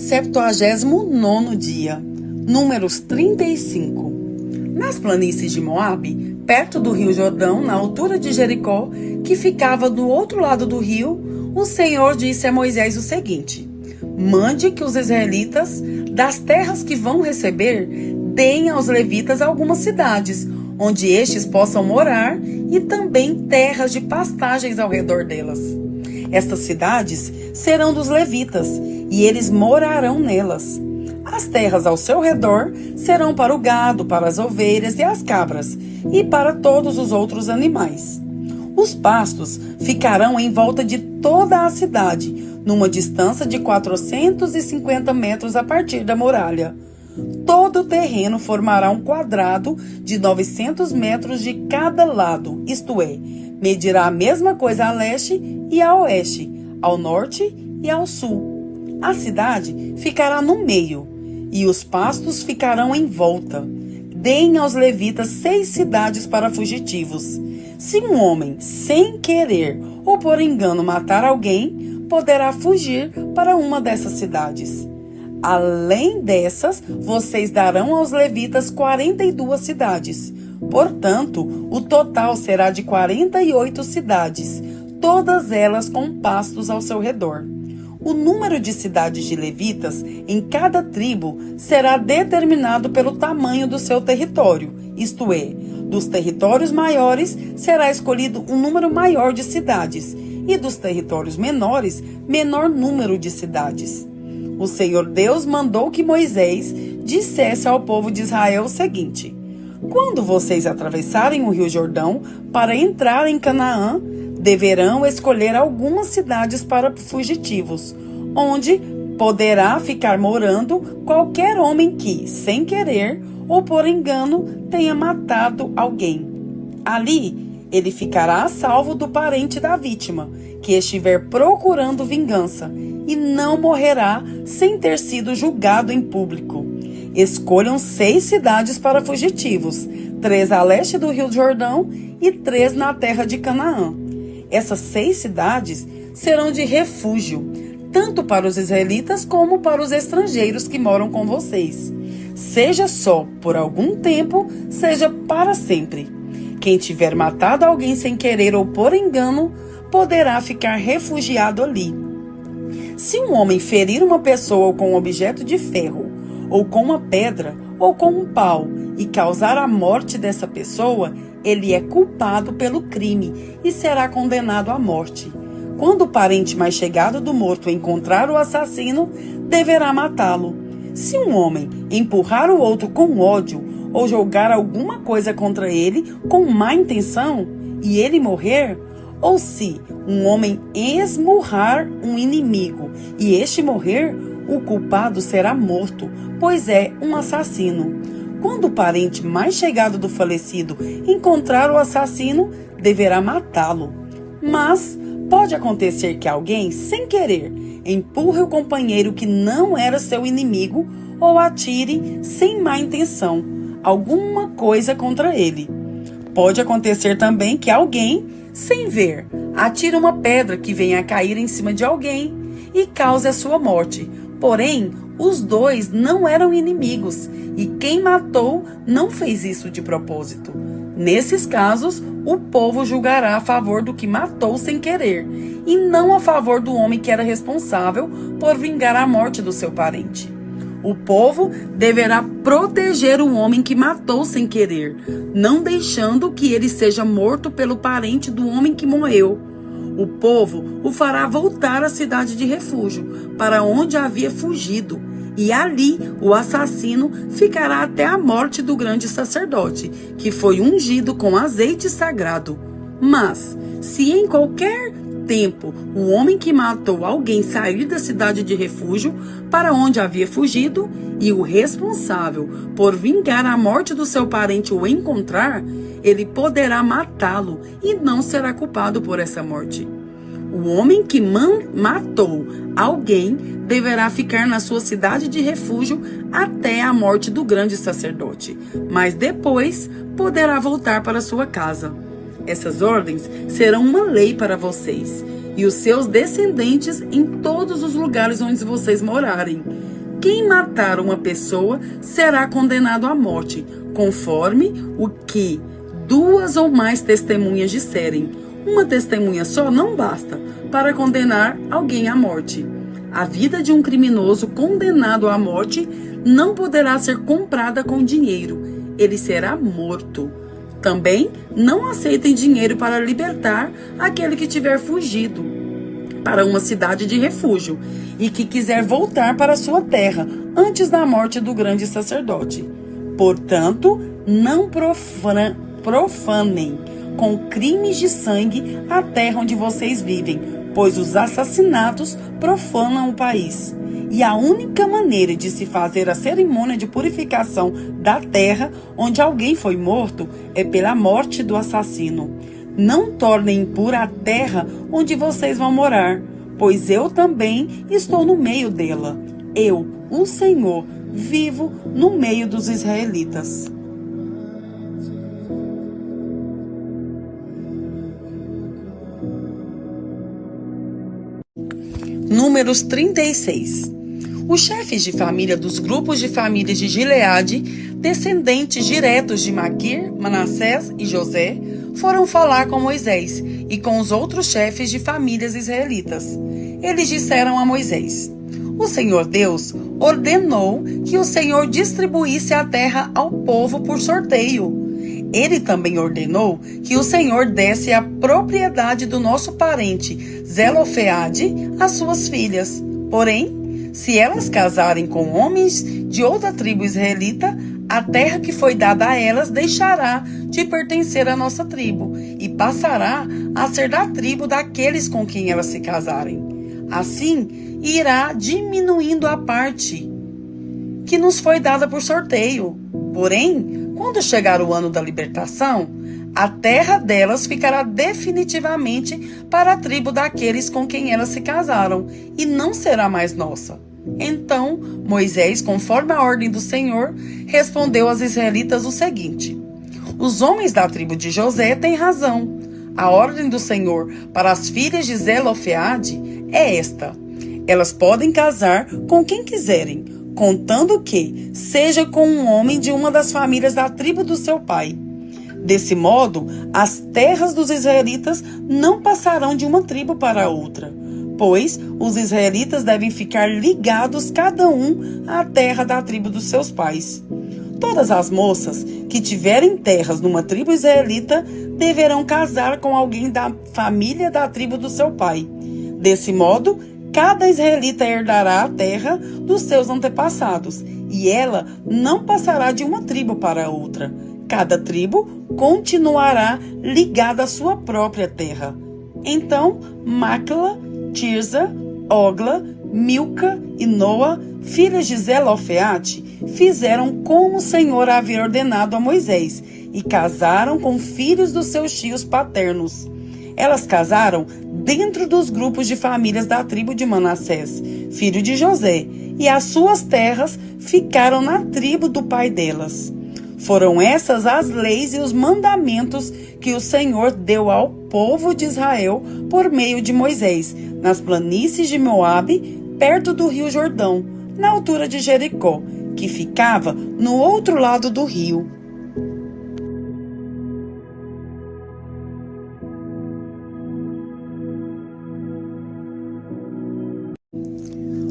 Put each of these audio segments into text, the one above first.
79º dia, Números 35. Nas planícies de Moabe, perto do rio Jordão, na altura de Jericó, que ficava do outro lado do rio, o Senhor disse a Moisés o seguinte: mande que os israelitas, das terras que vão receber, deem aos levitas algumas cidades, onde estes possam morar, e também terras de pastagens ao redor delas. Estas cidades serão dos levitas, e eles morarão nelas. As terras ao seu redor serão para o gado, para as ovelhas e as cabras, e para todos os outros animais. Os pastos ficarão em volta de toda a cidade, numa distância de 450 metros a partir da muralha. Todo o terreno formará um quadrado de 900 metros de cada lado, isto é, medirá a mesma coisa a leste e a oeste, ao norte e ao sul. A cidade ficará no meio, e os pastos ficarão em volta. Deem aos levitas 6 cidades para fugitivos. Se um homem, sem querer ou por engano, matar alguém, poderá fugir para uma dessas cidades. Além dessas, vocês darão aos levitas 42 cidades. Portanto, o total será de 48 cidades, todas elas com pastos ao seu redor. O número de cidades de levitas em cada tribo será determinado pelo tamanho do seu território, isto é, dos territórios maiores será escolhido um número maior de cidades, e dos territórios menores, menor número de cidades. O Senhor Deus mandou que Moisés dissesse ao povo de Israel o seguinte: quando vocês atravessarem o rio Jordão para entrar em Canaã, deverão escolher algumas cidades para fugitivos, onde poderá ficar morando qualquer homem que, sem querer ou por engano, tenha matado alguém. Ali, ele ficará a salvo do parente da vítima, que estiver procurando vingança, e não morrerá sem ter sido julgado em público. Escolham 6 cidades para fugitivos, 3 a leste do rio Jordão e 3 na terra de Canaã. Essas 6 cidades serão de refúgio, tanto para os israelitas como para os estrangeiros que moram com vocês. Seja só por algum tempo, seja para sempre. Quem tiver matado alguém sem querer ou por engano, poderá ficar refugiado ali. Se um homem ferir uma pessoa com um objeto de ferro, ou com uma pedra, ou com um pau, e causar a morte dessa pessoa, ele é culpado pelo crime e será condenado à morte. Quando o parente mais chegado do morto encontrar o assassino, deverá matá-lo. Se um homem empurrar o outro com ódio ou jogar alguma coisa contra ele com má intenção e ele morrer, ou se um homem esmurrar um inimigo e este morrer, o culpado será morto, pois é um assassino. Quando o parente mais chegado do falecido encontrar o assassino, deverá matá-lo. Mas pode acontecer que alguém, sem querer, empurre o companheiro que não era seu inimigo ou atire, sem má intenção, alguma coisa contra ele. Pode acontecer também que alguém, sem ver, atire uma pedra que venha a cair em cima de alguém e cause a sua morte. Porém, os dois não eram inimigos e quem matou não fez isso de propósito. Nesses casos, o povo julgará a favor do que matou sem querer e não a favor do homem que era responsável por vingar a morte do seu parente. O povo deverá proteger o homem que matou sem querer, não deixando que ele seja morto pelo parente do homem que morreu. O povo o fará voltar à cidade de refúgio, para onde havia fugido, e ali o assassino ficará até a morte do grande sacerdote, que foi ungido com azeite sagrado. Mas, se em qualquer tempo o homem que matou alguém sair da cidade de refúgio para onde havia fugido, e o responsável por vingar a morte do seu parente o encontrar, ele poderá matá-lo e não será culpado por essa morte. O homem que matou alguém deverá ficar na sua cidade de refúgio até a morte do grande sacerdote, mas depois poderá voltar para sua casa. Essas ordens serão uma lei para vocês e os seus descendentes em todos os lugares onde vocês morarem. Quem matar uma pessoa será condenado à morte, conforme o que 2 ou mais testemunhas disserem. Uma testemunha só não basta para condenar alguém à morte. A vida de um criminoso condenado à morte não poderá ser comprada com dinheiro. Ele será morto. Também não aceitem dinheiro para libertar aquele que tiver fugido para uma cidade de refúgio e que quiser voltar para sua terra antes da morte do grande sacerdote. Portanto, não profanem com crimes de sangue a terra onde vocês vivem, pois os assassinatos profanam o país. E a única maneira de se fazer a cerimônia de purificação da terra onde alguém foi morto é pela morte do assassino. Não tornem impura a terra onde vocês vão morar, pois eu também estou no meio dela. Eu, o Senhor, vivo no meio dos israelitas. Números 36. Os chefes de família dos grupos de famílias de Gileade, descendentes diretos de Maquir, Manassés e José, foram falar com Moisés e com os outros chefes de famílias israelitas. Eles disseram a Moisés: o Senhor Deus ordenou que o Senhor distribuísse a terra ao povo por sorteio. Ele também ordenou que o Senhor desse a propriedade do nosso parente Zelofeade às suas filhas. Porém, se elas casarem com homens de outra tribo israelita, a terra que foi dada a elas deixará de pertencer à nossa tribo e passará a ser da tribo daqueles com quem elas se casarem. Assim, irá diminuindo a parte que nos foi dada por sorteio. Porém, quando chegar o ano da libertação, a terra delas ficará definitivamente para a tribo daqueles com quem elas se casaram e não será mais nossa. Então, Moisés, conforme a ordem do Senhor, respondeu aos israelitas o seguinte: os homens da tribo de José têm razão. A ordem do Senhor para as filhas de Zelofeade é esta: elas podem casar com quem quiserem, contando que seja com um homem de uma das famílias da tribo do seu pai. Desse modo, as terras dos israelitas não passarão de uma tribo para outra, pois os israelitas devem ficar ligados cada um à terra da tribo dos seus pais. Todas as moças que tiverem terras numa tribo israelita deverão casar com alguém da família da tribo do seu pai. Desse modo, cada israelita herdará a terra dos seus antepassados, e ela não passará de uma tribo para outra. Cada tribo continuará ligada à sua própria terra. Então, Macla, Tirza, Ogla, Milca e Noa, filhas de Zelofeate, fizeram como o Senhor havia ordenado a Moisés e casaram com filhos dos seus tios paternos. Elas casaram dentro dos grupos de famílias da tribo de Manassés, filho de José, e as suas terras ficaram na tribo do pai delas. Foram essas as leis e os mandamentos que o Senhor deu ao povo de Israel por meio de Moisés, nas planícies de Moabe, perto do rio Jordão, na altura de Jericó, que ficava no outro lado do rio.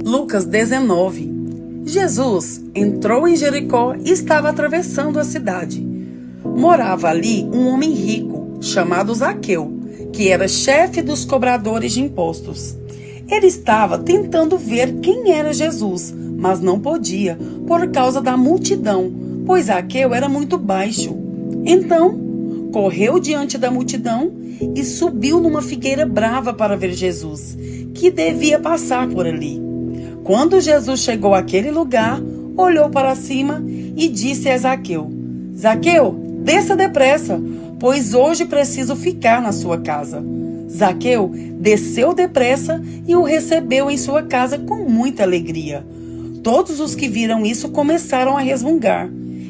Lucas 19. Jesus entrou em Jericó e estava atravessando a cidade. Morava ali um homem rico, chamado Zaqueu, que era chefe dos cobradores de impostos. Ele estava tentando ver quem era Jesus, mas não podia, por causa da multidão, pois Zaqueu era muito baixo. Então, correu diante da multidão e subiu numa figueira brava para ver Jesus, que devia passar por ali. Quando Jesus chegou àquele lugar, olhou para cima e disse a Zaqueu: Zaqueu, desça depressa, pois hoje preciso ficar na sua casa. Zaqueu desceu depressa e o recebeu em sua casa com muita alegria. Todos os que viram isso começaram a resmungar.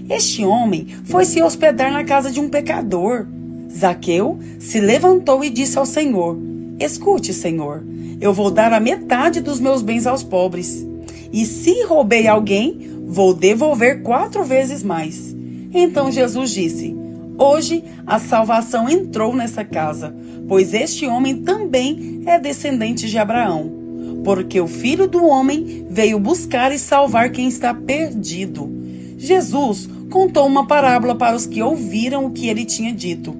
Este homem foi se hospedar na casa de um pecador. Zaqueu se levantou e disse ao Senhor: Escute, Senhor, eu vou dar a metade dos meus bens aos pobres. e se roubei alguém, vou devolver 4 vezes mais. Então Jesus disse: hoje a salvação entrou nessa casa, pois este homem também é descendente de Abraão. Porque o Filho do Homem veio buscar e salvar quem está perdido. Jesus contou uma parábola para os que ouviram o que ele tinha dito.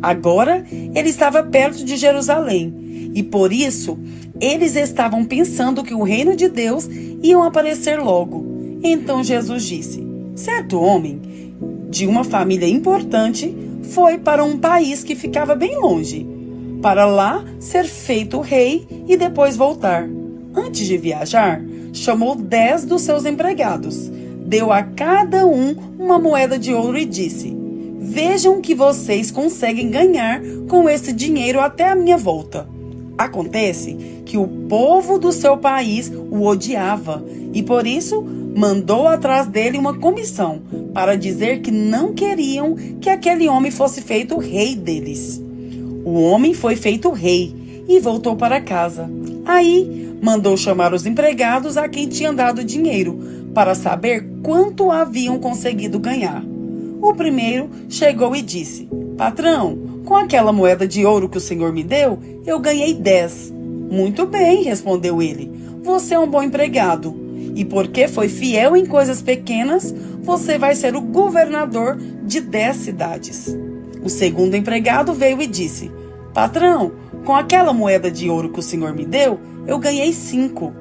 Agora ele estava perto de Jerusalém, e por isso eles estavam pensando que o reino de Deus ia aparecer logo. Então Jesus disse: certo homem de uma família importante foi para um país que ficava bem longe, para lá ser feito rei e depois voltar. Antes de viajar, chamou 10 dos seus empregados, deu a cada um uma moeda de ouro e disse: vejam o que vocês conseguem ganhar com esse dinheiro até a minha volta. Acontece que o povo do seu país o odiava e por isso mandou atrás dele uma comissão para dizer que não queriam que aquele homem fosse feito rei deles. O homem foi feito rei e voltou para casa. Aí mandou chamar os empregados a quem tinha dado dinheiro para saber quanto haviam conseguido ganhar. O primeiro chegou e disse: patrão, com aquela moeda de ouro que o senhor me deu, eu ganhei 10. Muito bem, respondeu ele. Você é um bom empregado. E porque foi fiel em coisas pequenas, você vai ser o governador de 10 cidades. O segundo empregado veio e disse: patrão, com aquela moeda de ouro que o senhor me deu, eu ganhei 5.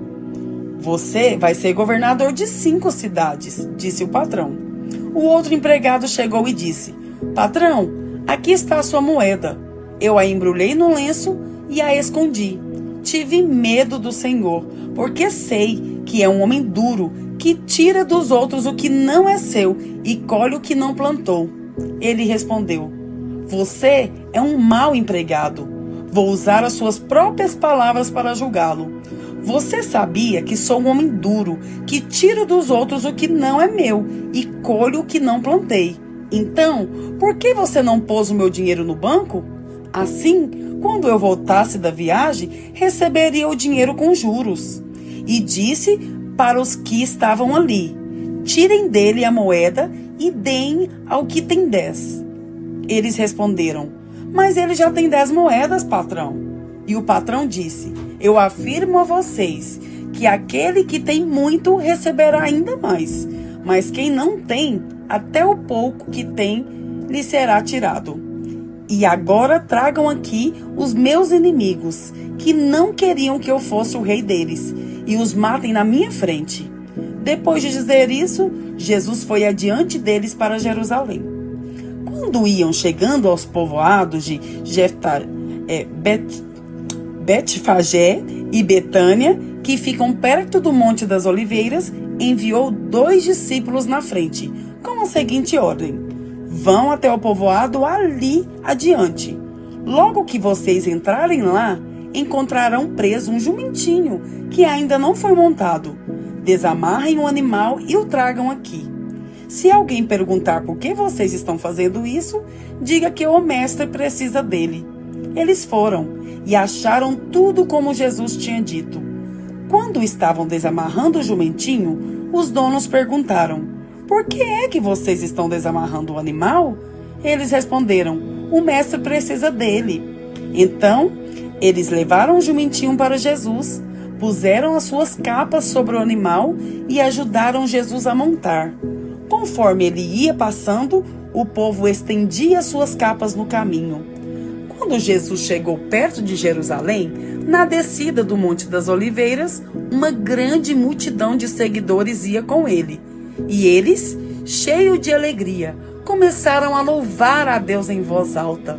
Você vai ser governador de 5 cidades, disse o patrão. O outro empregado chegou e disse: patrão, aqui está a sua moeda. Eu a embrulhei no lenço e a escondi. Tive medo do Senhor, porque sei que é um homem duro, que tira dos outros o que não é seu e colhe o que não plantou. Ele respondeu: você é um mau empregado. Vou usar as suas próprias palavras para julgá-lo. Você sabia que sou um homem duro, que tiro dos outros o que não é meu e colho o que não plantei. Então, por que você não pôs o meu dinheiro no banco? Assim, quando eu voltasse da viagem, receberia o dinheiro com juros. E disse para os que estavam ali: tirem dele a moeda e deem ao que tem 10. Eles responderam: mas ele já tem 10 moedas, patrão. E o patrão disse: eu afirmo a vocês que aquele que tem muito receberá ainda mais, mas quem não tem, até o pouco que tem, lhe será tirado. E agora tragam aqui os meus inimigos, que não queriam que eu fosse o rei deles, e os matem na minha frente. Depois de dizer isso, Jesus foi adiante deles para Jerusalém. Quando iam chegando aos povoados de Betfagé e Betânia, que ficam perto do Monte das Oliveiras, enviou 2 discípulos na frente, com a seguinte ordem: vão até o povoado ali adiante. Logo que vocês entrarem lá, encontrarão preso um jumentinho que ainda não foi montado. Desamarrem o animal e o tragam aqui. Se alguém perguntar por que vocês estão fazendo isso, diga que o mestre precisa dele. Eles foram e acharam tudo como Jesus tinha dito. Quando estavam desamarrando o jumentinho, os donos perguntaram: por que é que vocês estão desamarrando o animal? Eles responderam: o mestre precisa dele. Então, eles levaram o jumentinho para Jesus, puseram as suas capas sobre o animal e ajudaram Jesus a montar. Conforme ele ia passando, o povo estendia suas capas no caminho. Quando Jesus chegou perto de Jerusalém, na descida do Monte das Oliveiras, uma grande multidão de seguidores ia com ele. E eles, cheios de alegria, começaram a louvar a Deus em voz alta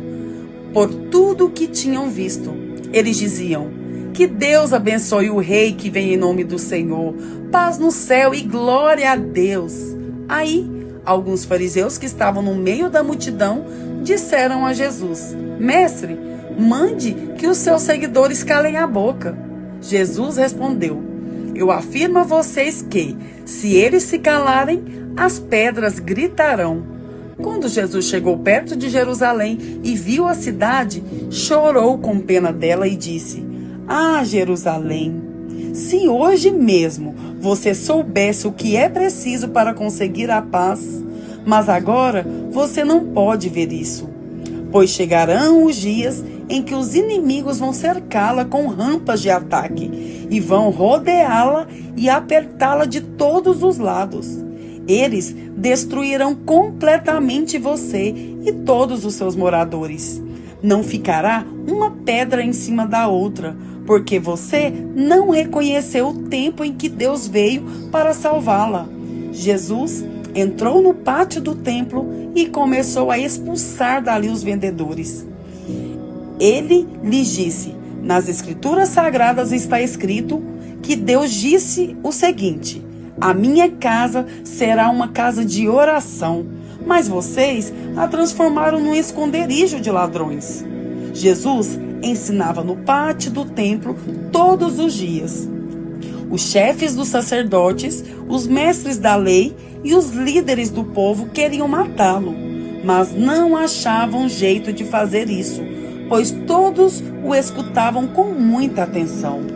por tudo o que tinham visto. Eles diziam: que Deus abençoe o rei que vem em nome do Senhor, paz no céu e glória a Deus. Aí, alguns fariseus que estavam no meio da multidão disseram a Jesus: mestre, mande que os seus seguidores calem a boca. Jesus respondeu: eu afirmo a vocês que, se eles se calarem, as pedras gritarão. Quando Jesus chegou perto de Jerusalém e viu a cidade, chorou com pena dela e disse: ah, Jerusalém, se hoje mesmo você soubesse o que é preciso para conseguir a paz, mas agora você não pode ver isso, pois chegarão os dias em que os inimigos vão cercá-la com rampas de ataque e vão rodeá-la e apertá-la de todos os lados. Eles destruirão completamente você e todos os seus moradores. Não ficará uma pedra em cima da outra, porque você não reconheceu o tempo em que Deus veio para salvá-la. Jesus entrou no pátio do templo e começou a expulsar dali os vendedores. Ele lhes disse: nas Escrituras Sagradas está escrito que Deus disse o seguinte: a minha casa será uma casa de oração, mas vocês a transformaram num esconderijo de ladrões. Jesus ensinava no pátio do templo todos os dias. Os chefes dos sacerdotes, os mestres da lei e os líderes do povo queriam matá-lo, mas não achavam jeito de fazer isso, pois todos o escutavam com muita atenção.